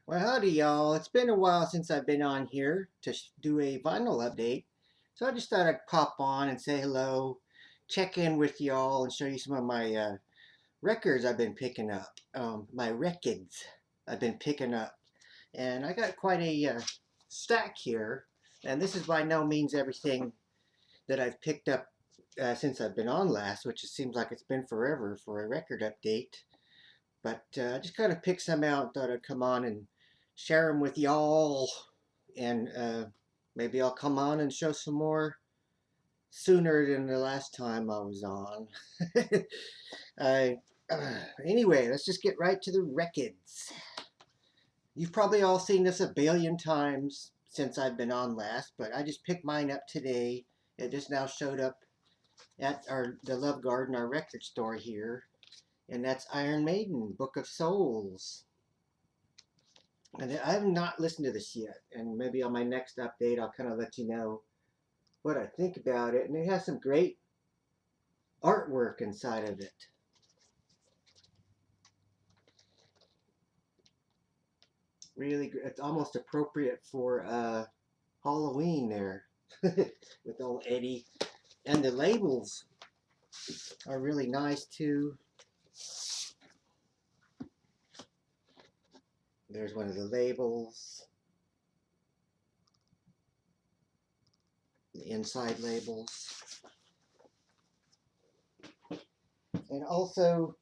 Well, howdy, y'all. It's been a while since I've been on here to do a vinyl update. So I just thought I'd pop on and say hello, check in with y'all, and show you some of my records I've been picking up. My records I've been picking up. And I got quite a stack here. And this is by no means everything that I've picked up since I've been on last, which it seems like it's been forever for a record update. But I just kind of picked some out and thought I'd come on and share them with y'all. And maybe I'll come on and show some more sooner than the last time I was on. I, anyway, let's just get right to the records. You've probably all seen this a billion times since I've been on last, but I just picked mine up today. It just now showed up at the Love Garden, our record store here. And that's Iron Maiden, Book of Souls. And I have not listened to this yet, and maybe on my next update I'll kind of let you know what I think about it. And it has some great artwork inside of it. Really, it's almost appropriate for Halloween there with old Eddie. And the labels are really nice too. There's one of the labels. The inside labels. And also,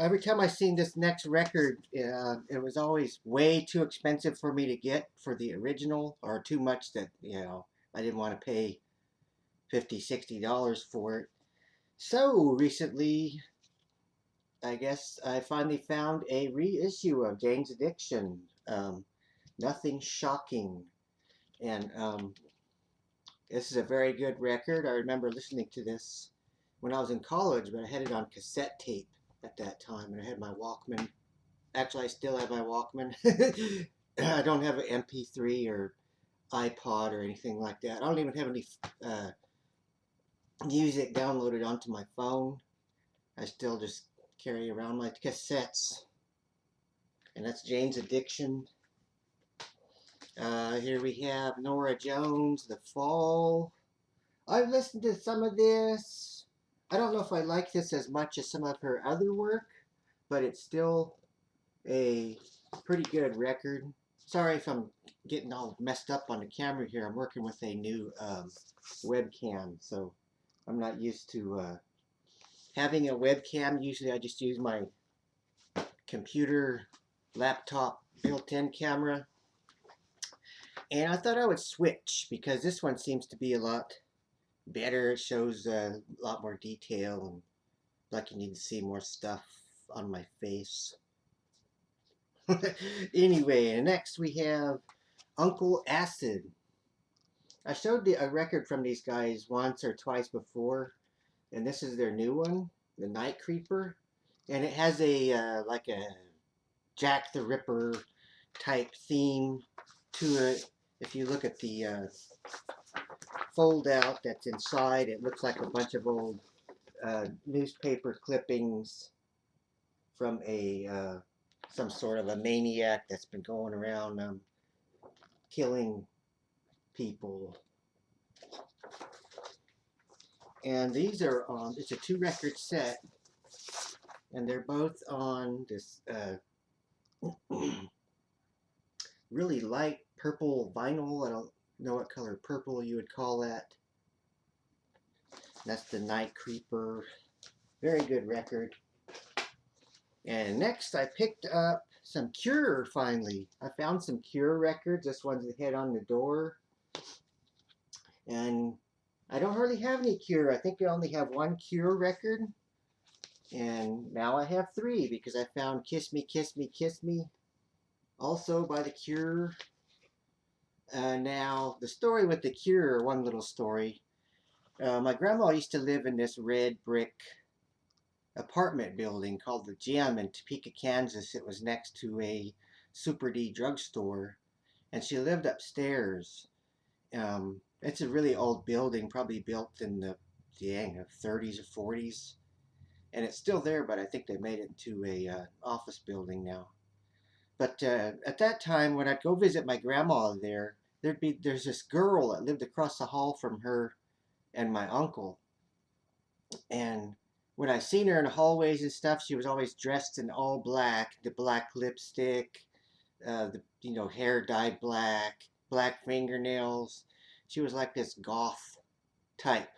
every time I seen this next record, it was always way too expensive for me to get for the original, or too much that, I didn't want to pay $50, $60 for it. So recently, I guess I finally found a reissue of Jane's Addiction. Nothing Shocking. And this is a very good record. I remember listening to this when I was in college, but I had it on cassette tape at that time, and I had my Walkman. Actually, I still have my Walkman. I don't have an MP3 or iPod or anything like that. I don't even have any music downloaded onto my phone. I still just carry around my cassettes. And that's Jane's Addiction. Here we have Norah Jones, The Fall. I've listened to some of this. I don't know if I like this as much as some of her other work, but it's still a pretty good record. Sorry if I'm getting all messed up on the camera here. I'm working with a new webcam, so I'm not used to having a webcam. Usually I just use my computer, laptop, built-in camera. And I thought I would switch because this one seems to be a lot better. It shows a lot more detail, and like you need to see more stuff on my face. Anyway, next we have Uncle Acid. I showed a record from these guys once or twice before, and this is their new one, the Night Creeper, and it has a like a Jack the Ripper type theme to it. If you look at the fold out that's inside, it looks like a bunch of old newspaper clippings from a some sort of a maniac that's been going around killing people. And these are on, it's a 2-record set, and they're both on this really light purple vinyl. I don't know what color purple you would call that. That's the Night Creeper. Very good record. And next I picked up some Cure finally. I found some Cure records. This one's the Head on the Door. And I don't really have any Cure. I think I only have one Cure record. And now I have 3 because I found Kiss Me, Kiss Me, Kiss Me, also by The Cure. Now, the story with The Cure, one little story. My grandma used to live in this red brick apartment building called the Gem in Topeka, Kansas. It was next to a Super D drugstore, and she lived upstairs. It's a really old building, probably built in the 30s or 40s, and it's still there, but I think they made it into a office building now. But at that time, when I'd go visit my grandma there, there's this girl that lived across the hall from her and my uncle. And when I seen her in the hallways and stuff, she was always dressed in all black, the black lipstick, the hair dyed black, black fingernails. She was like this goth type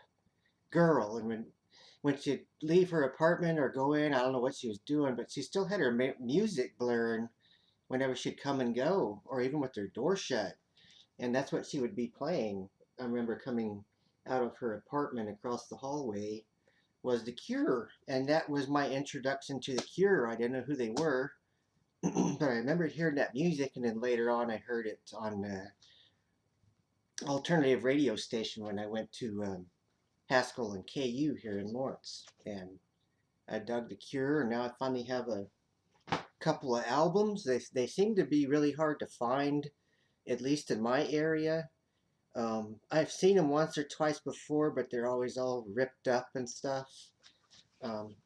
girl. And when she'd leave her apartment or go in, I don't know what she was doing, but she still had her music blaring whenever she'd come and go, or even with her door shut. And that's what she would be playing. I remember coming out of her apartment across the hallway was The Cure, and that was my introduction to The Cure. I didn't know who they were, but I remember hearing that music, and then later on I heard it on alternative radio station when I went to Haskell and KU here in Lawrence, and I dug The Cure, and now I finally have a couple of albums. They seem to be really hard to find, at least in my area. I've seen them once or twice before, but they're always all ripped up and stuff. Um,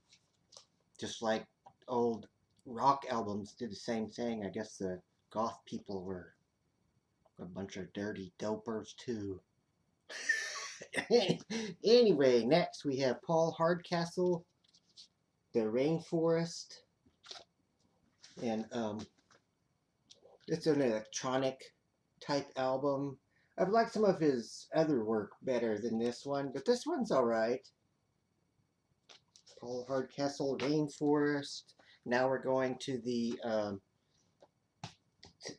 just like old rock albums did the same thing. I guess the goth people were a bunch of dirty dopers too. Anyway, next we have Paul Hardcastle, The Rainforest, and it's an electronic type album. I've liked some of his other work better than this one, but this one's alright. Paul Hardcastle, Rainforest. Now we're going to the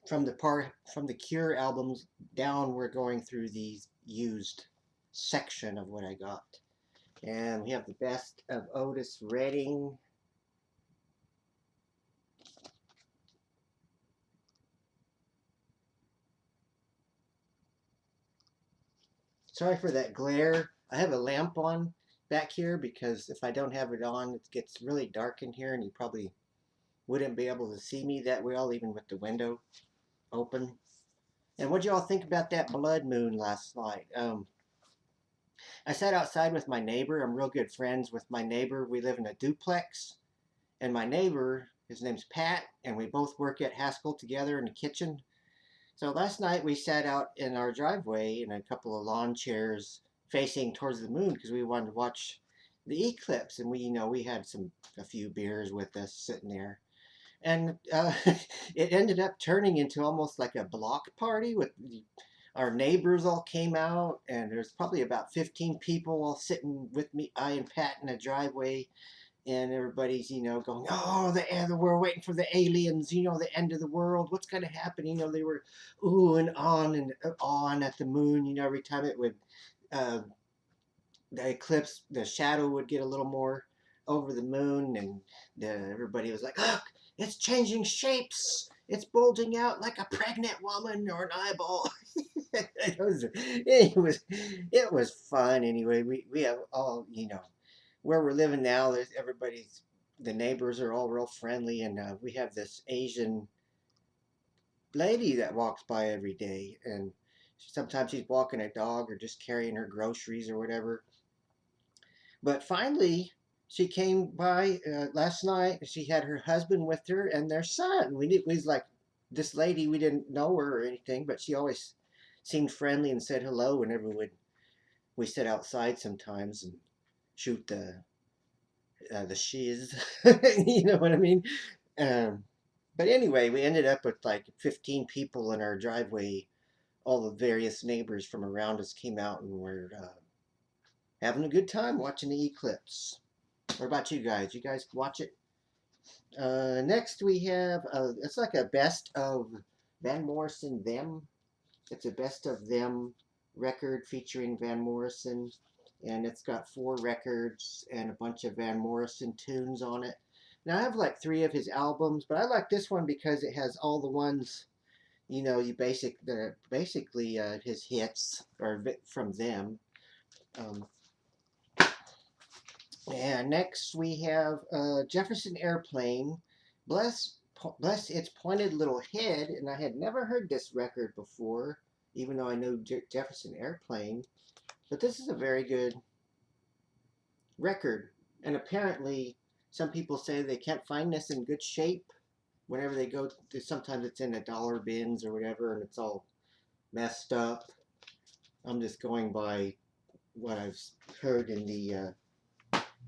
from the Cure albums down. We're going through the used section of what I got, and we have the best of Otis Redding. Sorry for that glare. I have a lamp on back here because if I don't have it on, it gets really dark in here, and you probably wouldn't be able to see me that well, even with the window open. And what y'all think about that blood moon last night? I sat outside with my neighbor. I'm real good friends with my neighbor. We live in a duplex, and my neighbor, his name's Pat, and we both work at Haskell together in the kitchen. So last night we sat out in our driveway in a couple of lawn chairs facing towards the moon because we wanted to watch the eclipse, and we had a few beers with us sitting there. And it ended up turning into almost like a block party with our neighbors all came out, and there's probably about 15 people all sitting with me, I and Pat, in a driveway, and everybody's going, oh, the end, we're waiting for the aliens, the end of the world, what's going to happen. They were ooh and on at the moon. Every time it would uh, the eclipse, the shadow would get a little more over the moon, and everybody was like, look, it's changing shapes, it's bulging out like a pregnant woman or an eyeball. it was fun. Anyway, we have all, where we're living now, the neighbors are all real friendly, and we have this Asian lady that walks by every day, and sometimes she's walking a dog or just carrying her groceries or whatever. But finally, she came by last night. She had her husband with her and their son. We was like, this lady, we didn't know her or anything, but she always seemed friendly and said hello whenever we sit outside sometimes and shoot the shiz. You know what I mean? Um, but anyway, we ended up with like 15 people in our driveway. All the various neighbors from around us came out and were having a good time watching the eclipse. What about you guys? You guys watch it? Next we have, it's like a best of Van Morrison Them. It's a best of them record featuring Van Morrison. And it's got 4 records and a bunch of Van Morrison tunes on it. Now I have like 3 of his albums, but I like this one because it has all the ones, they're basically his hits or from them. And next we have Jefferson Airplane. Bless its pointed little head. And I had never heard this record before, even though I know Jefferson Airplane. But this is a very good record. And apparently, some people say they can't find this in good shape. whenever they go, sometimes it's in the dollar bins or whatever, and it's all messed up. I'm just going by what I've heard in the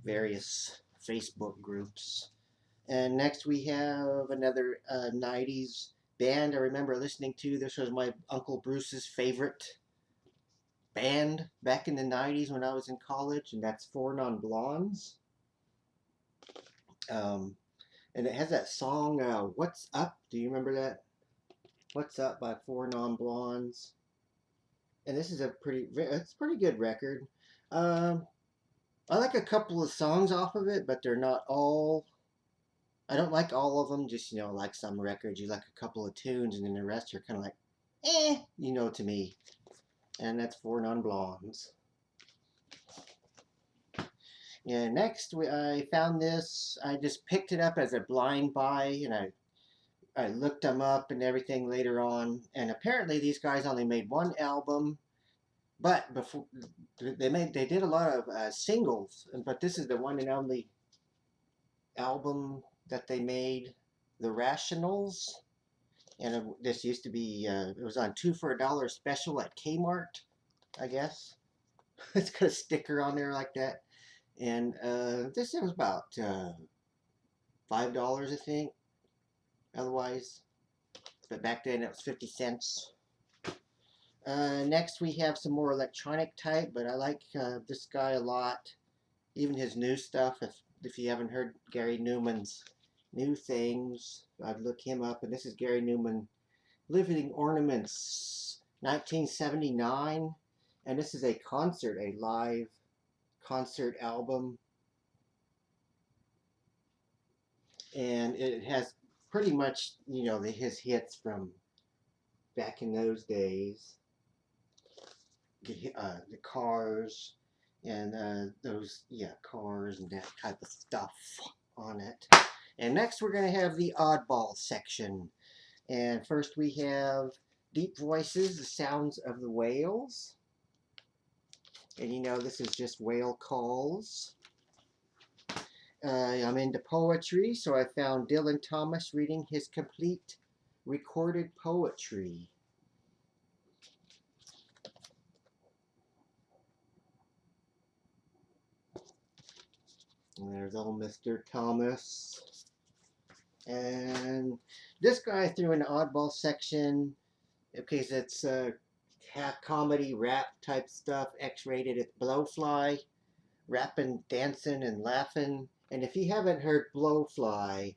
various Facebook groups. And next we have another 90s band I remember listening to. This was my Uncle Bruce's favorite band back in the 90s when I was in college, and that's Four Non Blondes. And it has that song, What's Up? Do you remember that? What's Up by Four Non Blondes. And this is it's a pretty good record. Um, I like a couple of songs off of it, but they're not all. I don't like all of them. Just like some records, you like a couple of tunes, and then the rest are kind of like, to me. And that's Four Non Blondes. Yeah. Next, I found this. I just picked it up as a blind buy, and I looked them up and everything later on. And apparently, these guys only made one album. But before they did a lot of singles, but this is the one and only album that they made, The Rationals. And this used to be it was on 2 for $1 special at Kmart, I guess. It's got a sticker on there like that. And this was about $5, I think. Otherwise, but back then it was 50 cents. Next we have some more electronic type, but I like this guy a lot. Even his new stuff, if you haven't heard Gary Newman's new things, I'd look him up. And this is Gary Newman, Living Ornaments, 1979. And this is a live concert album. And it has pretty much, his hits from back in those days. The Cars and those Cars and that type of stuff on it. And next we're going to have the oddball section. And first we have Deep Voices, The Sounds of the Whales. And this is just whale calls. I'm into poetry, so I found Dylan Thomas reading his complete recorded poetry. And there's old Mr. Thomas. And this guy threw in the oddball section because it's comedy, rap type stuff, X-rated. It's Blowfly, rapping, dancing, and laughing. And if you haven't heard Blowfly,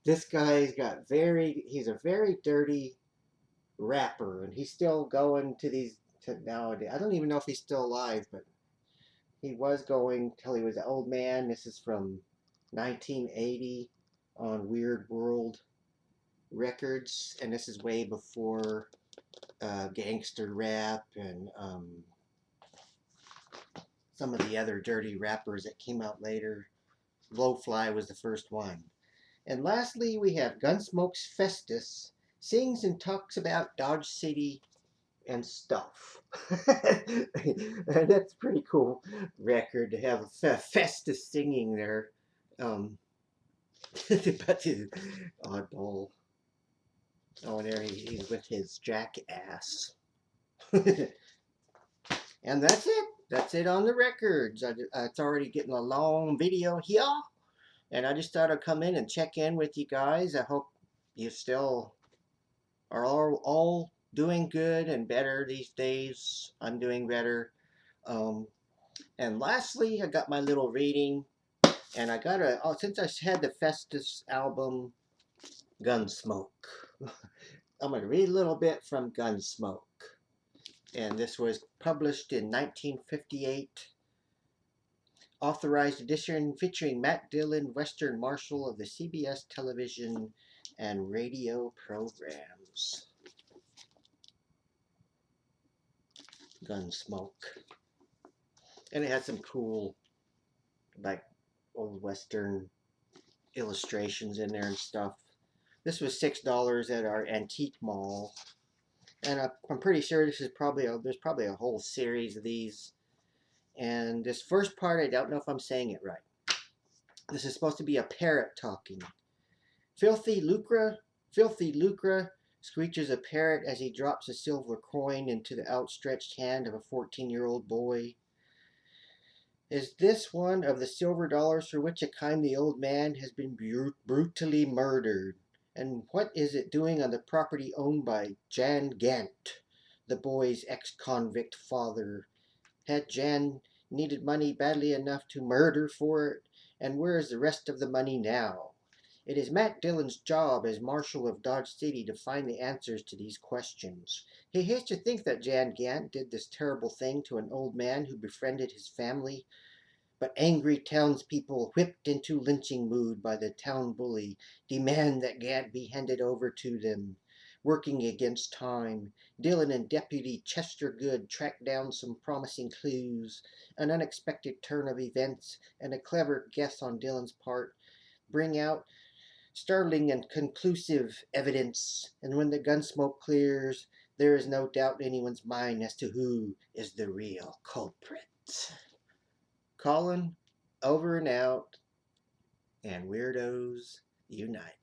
this guy's he's a very dirty rapper, and he's still going to nowadays. I don't even know if he's still alive, but he was going till he was an old man. This is from 1980 on Weird World Records, and this is way before gangster rap and some of the other dirty rappers that came out later. Blowfly was the first one. And lastly, we have Gunsmoke's Festus, sings and talks about Dodge City and stuff. And that's a pretty cool record to have Festus singing there. But his oddball. Oh, and there he's with his jackass. And that's it. That's it on the records. It's already getting a long video here. And I just thought I'd come in and check in with you guys. I hope you still are all doing good and better these days. I'm doing better. And lastly, I got my little reading. And I got since I had the Festus album, Gunsmoke. I'm going to read a little bit from Gunsmoke. And this was published in 1958. Authorized edition featuring Matt Dillon, Western Marshal of the CBS television and radio programs. Gunsmoke. And it had some cool, like, old Western illustrations in there and stuff. This was $6 at our antique mall. And I'm pretty sure this is there's probably a whole series of these. And this first part, I don't know if I'm saying it right. This is supposed to be a parrot talking. Filthy lucre, filthy lucre, screeches a parrot as he drops a silver coin into the outstretched hand of a 14-year-old boy. Is this one of the silver dollars for which a kindly old man has been brutally murdered? And what is it doing on the property owned by Jan Gant, the boy's ex-convict father? Had Jan needed money badly enough to murder for it? And where is the rest of the money now? It is Matt Dillon's job as Marshal of Dodge City to find the answers to these questions. He hates to think that Jan Gant did this terrible thing to an old man who befriended his family, but angry townspeople, whipped into lynching mood by the town bully, demand that Gant be handed over to them. Working against time, Dillon and Deputy Chester Good track down some promising clues. An unexpected turn of events and a clever guess on Dillon's part bring out startling and conclusive evidence, and when the gunsmoke clears, there is no doubt in anyone's mind as to who is the real culprit. Colin, over and out, and Weirdos Unite.